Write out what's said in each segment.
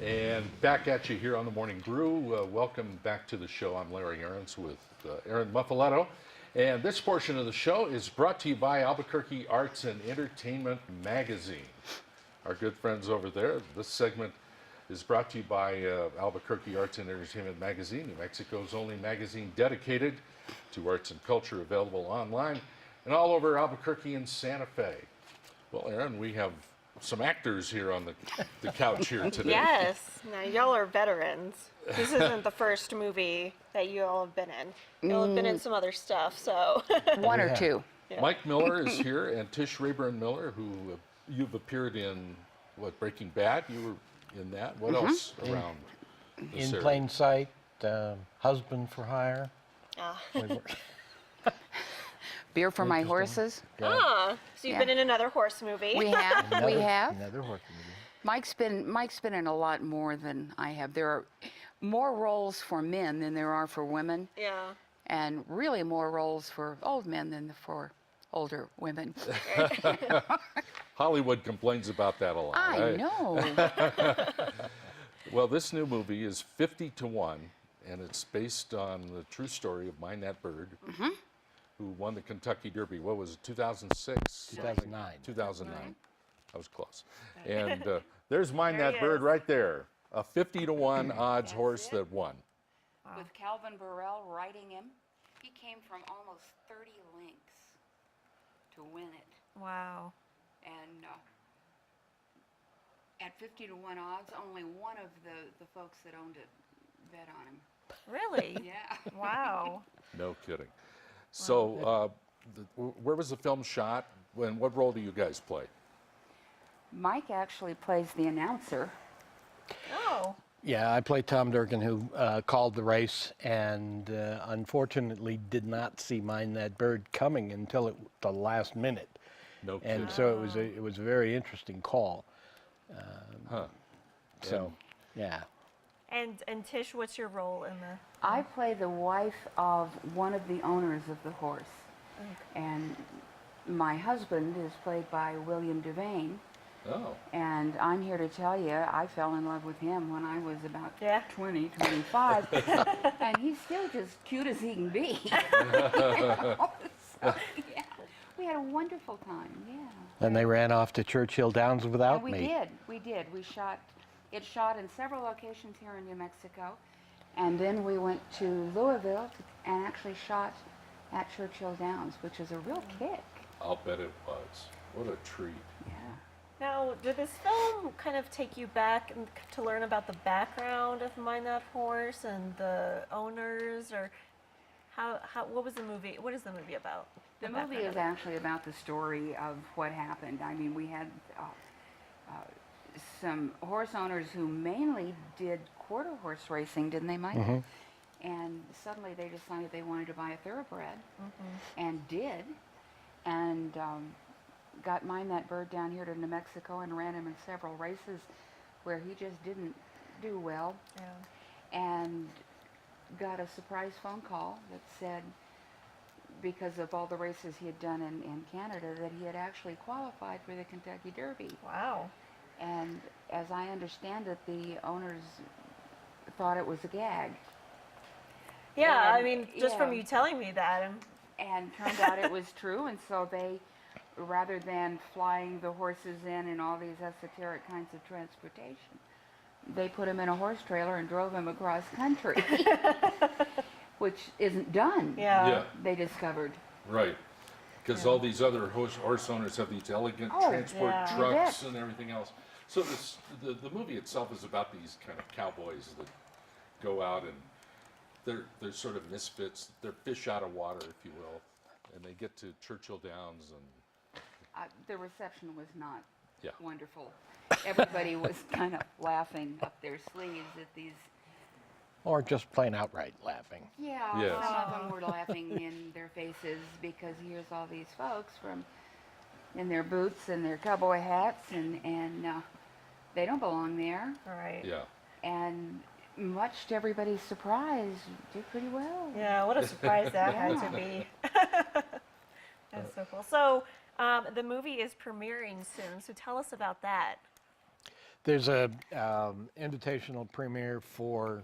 And back at you here on the Morning Brew. Welcome back to the show. I'm Larry Aarons with Aaron Muffaletto. And this portion of the show is brought to you by Albuquerque Arts and Entertainment Magazine. Our good friends over there. This segment is brought to you by Albuquerque Arts and Entertainment Magazine, New Mexico's only magazine dedicated to arts and culture, available online and all over Albuquerque and Santa Fe. Well, Aaron, we have some actors here on the couch here today. Yes. Now, y'all are veterans. This isn't the first movie that you all have been in. Y'all have been in some other stuff, so. One or two. Yeah. Mike Miller is here, and Tish Rayburn Miller, who you've appeared in, what, Breaking Bad? You were in that. What else around this In area? Plain Sight, Husband for Hire. Beer for my Interesting. horses. So you've been in another horse movie. We have. we have. Another horse movie. Mike's been in a lot more than I have. There are more roles for men than there are for women, Yeah. and really more roles for old men than for older women. Hollywood complains about that a lot. I right? know. Well, this new movie is 50 to 1, and it's based on the true story of Mind That Bird, who won the Kentucky Derby. What was it, 2006? 2009. 2009. That was close. And there's Mind There That he Bird is. right there. A 50 to 1 odds horse that won. With Calvin Burrell riding him, he came from almost 30 lengths to win it. Wow. And at 50 to 1 odds, only one of the folks that owned it bet on him. Really? Yeah. Wow. No kidding. So, where was the film shot? What role do you guys play? Mike actually plays the announcer. Oh. Yeah, I played Tom Durkin, who called the race, and unfortunately did not see Mind That Bird coming until the last minute. No kidding. And so it was a very interesting call. So, yeah. And Tish, what's your role in the? I play the wife of one of the owners of the horse. And my husband is played by William Devane. Oh. And I'm here to tell you, I fell in love with him when I was about Yeah. 20, 25. And he's still just cute as he can be. You know? So, yeah. We had a wonderful time, yeah. And they ran off to Churchill Downs without And me. we did. It shot in several locations here in New Mexico. And then we went to Louisville and actually shot at Churchill Downs, which is a real kick. I'll bet it was. What a treat. Yeah. Now, did this film kind of take you back to learn about the background of Mind That Horse and the owners, or what was the movie? What is the movie about? The movie background is of it? actually about the story of what happened. I mean, we had some horse owners who mainly did quarter horse racing, didn't they, Mike? And suddenly they decided they wanted to buy a thoroughbred, and did, and got Mind That Bird down here to New Mexico and ran him in several races where he just didn't do well, and got a surprise phone call that said, because of all the races he had done in Canada, that he had actually qualified for the Kentucky Derby. Wow. And as I understand it, the owners thought it was a gag. Yeah, I And, mean, just from yeah. you telling me that, And turned out it was true, and so they, rather than flying the horses in all these esoteric kinds of transportation, they put him in a horse trailer and drove him across country, which isn't done, yeah. they discovered. Right. Because all these other horse owners have these elegant Oh, transport yeah. trucks and everything else. So the movie itself is about these kind of cowboys that go out and they're sort of misfits. They're fish out of water, if you will, and they get to Churchill Downs and The reception was not Yeah. wonderful. Everybody was kind of laughing up their sleeves at these. Or just plain outright laughing. Yeah, Yes. some of them were laughing in their faces because here's all these folks in their boots and their cowboy hats, and they don't belong there. Right. yeah. And much to everybody's surprise, did pretty well. Yeah, what a surprise that had to be. That's so cool. So, the movie is premiering soon, so tell us about that. There's a invitational premiere for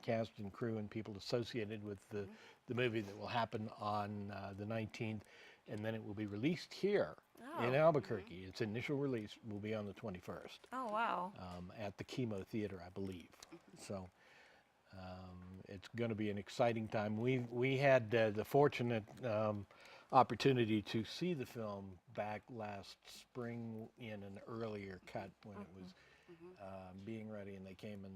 cast and crew and people associated with the movie that will happen on the 19th, and then it will be released here in Albuquerque. Its initial release will be on the 21st Oh, wow. at the Chemo Theater, I believe. So it's going to be an exciting time. We had the fortunate opportunity to see the film back last spring in an earlier cut when it was being ready, and they came and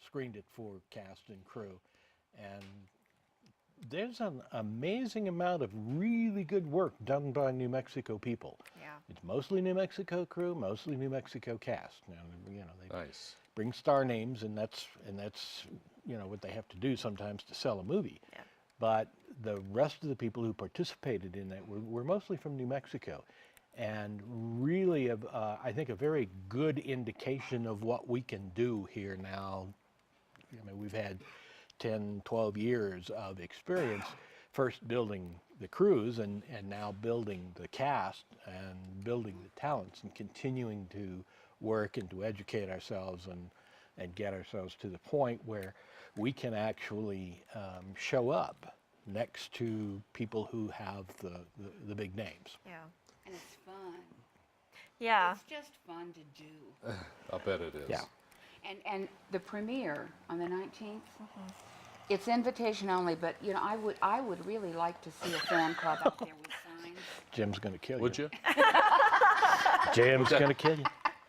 screened it for cast and crew. And there's an amazing amount of really good work done by New Mexico people. Yeah. It's mostly New Mexico crew, mostly New Mexico cast. Now, they Nice. bring star names, and that's what they have to do sometimes to sell a movie. Yeah. But the rest of the people who participated in that were mostly from New Mexico, and really, I think, a very good indication of what we can do here now. I mean, we've had 10, 12 years of experience, first building the crews and now building the cast and building the talents and continuing to work and to educate ourselves and get ourselves to the point where we can actually show up next to people who have the big names. Yeah. And it's fun. Yeah. It's just fun to do. I bet it is. Yeah. And the premiere on the 19th, it's invitation only, but I would really like to see a fan club out there with signs. Jim's going to kill you. Would you? Jim's going to kill you.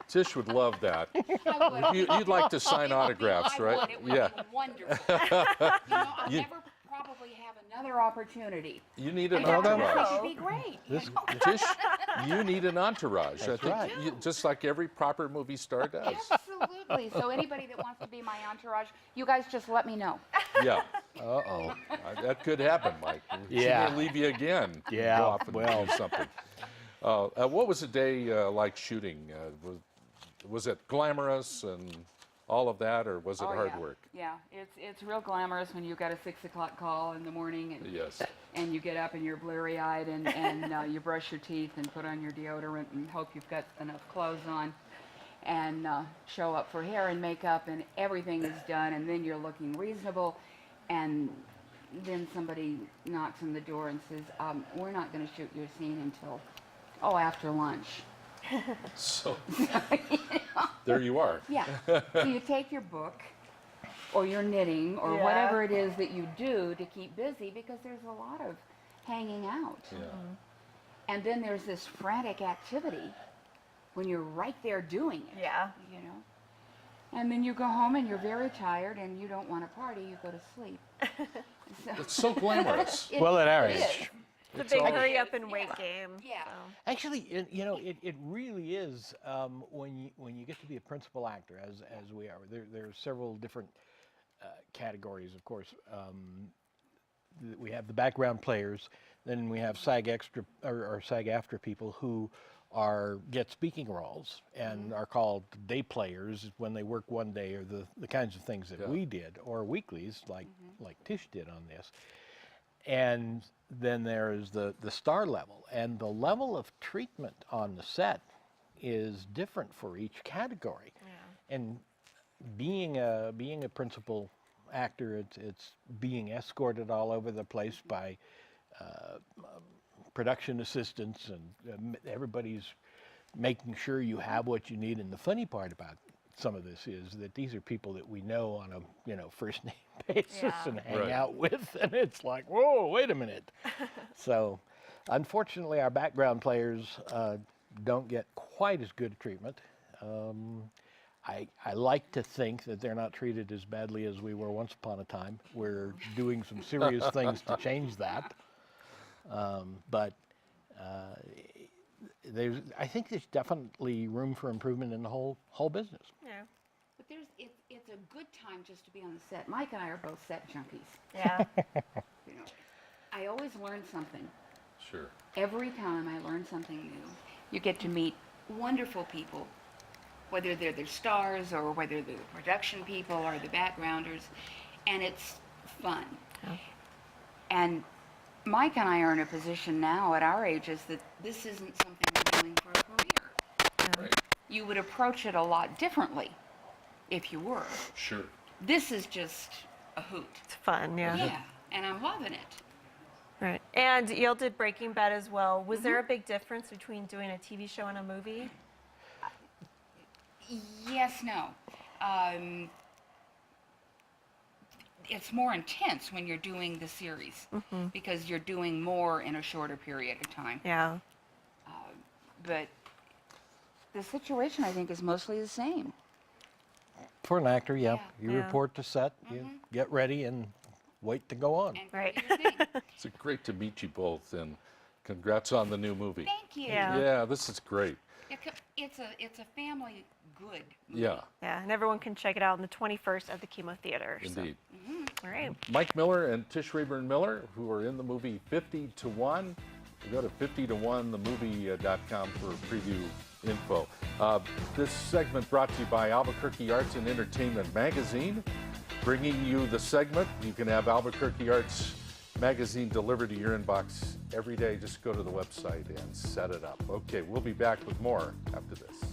Tish would love that. I would. You'd like to sign It would be- autographs, I right? would. It would Yeah. be wonderful. I'll never probably have another opportunity. You need an And that entourage. would be great. This, Tish, you need an entourage. I That's think right. just like every proper movie star does. Absolutely. So anybody that wants to be my entourage, you guys just let me know. Yeah. Uh-oh. That could happen, Mike. She Yeah. may leave you again. Yeah, Go off and well. do something. What was the day like shooting? Was it glamorous and all of that, or was it hard yeah. work? Yeah, it's real glamorous when you've got a 6 o'clock call in the morning and Yes. and you get up and you're blurry-eyed and you brush your teeth and put on your deodorant and hope you've got enough clothes on and show up for hair and makeup and everything is done and then you're looking reasonable and then somebody knocks on the door and says, we're not going to shoot your scene until, after lunch. So there you are. Yeah. So you take your book or your knitting or Yeah. whatever it is that you do to keep busy because there's a lot of hanging out. Yeah. And then there's this frantic activity when you're right there doing it. Yeah. And then you go home and you're very tired and you don't want to party, you go to sleep. It's so glamorous. well, at our it age. is. It's a big all- hurry up and wait game. Yeah. So. Actually, it really is when you get to be a principal actor, as we are. There are several different categories, of course. We have the background players, then we have SAG extra or SAG after people who get speaking roles and are called day players when they work one day, or the kinds of things that Yeah. we did, or weeklies like Tish did on this. And then there's the star level, and the level of treatment on the set is different for each category. Yeah. And being a principal actor, it's being escorted all over the place by production assistants, and everybody's making sure you have what you need. And the funny part about some of this is that these are people that we know on a first name basis Yeah. and hang Right. out with, and it's like, whoa, wait a minute. So unfortunately our background players don't get quite as good treatment. I like to think that they're not treated as badly as we were once upon a time. We're doing some serious things to change that. But I think there's definitely room for improvement in the whole business. Yeah. But it's a good time just to be on the set. Mike and I are both set junkies. Yeah. I always learn something. Sure. Every time I learn something new, you get to meet wonderful people, whether they're the stars or whether they're the production people or the backgrounders, and it's fun. Yeah. And Mike and I are in a position now at our ages that this isn't something we're doing for a career. Right. you would approach it a lot differently if you were. Sure. This is just a hoot. It's fun, yeah. Yeah, and I'm loving it. Right. And y'all did Breaking Bad as well. Was there a big difference between doing a TV show and a movie? Yes, no. It's more intense when you're doing the series because you're doing more in a shorter period of time. Yeah. But the situation, I think, is mostly the same. For an actor, yeah. Yeah. You Yeah. report to set, you get ready, and wait to go on. And Right. do your thing. It's great to meet you both, and congrats on the new movie. Thank you. Yeah. Yeah, this is great. It's a family good movie. Yeah, Yeah, and everyone can check it out on the 21st at the Chemo Theater. so- indeed. All right. Mike Miller and Tish Rayburn Miller, who are in the movie 50 to 1. Go to 50to1themovie.com for preview info. This segment brought to you by Albuquerque Arts and Entertainment Magazine. Bringing you the segment, you can have Albuquerque Arts Magazine delivered to your inbox every day. Just go to the website and set it up. Okay, we'll be back with more after this.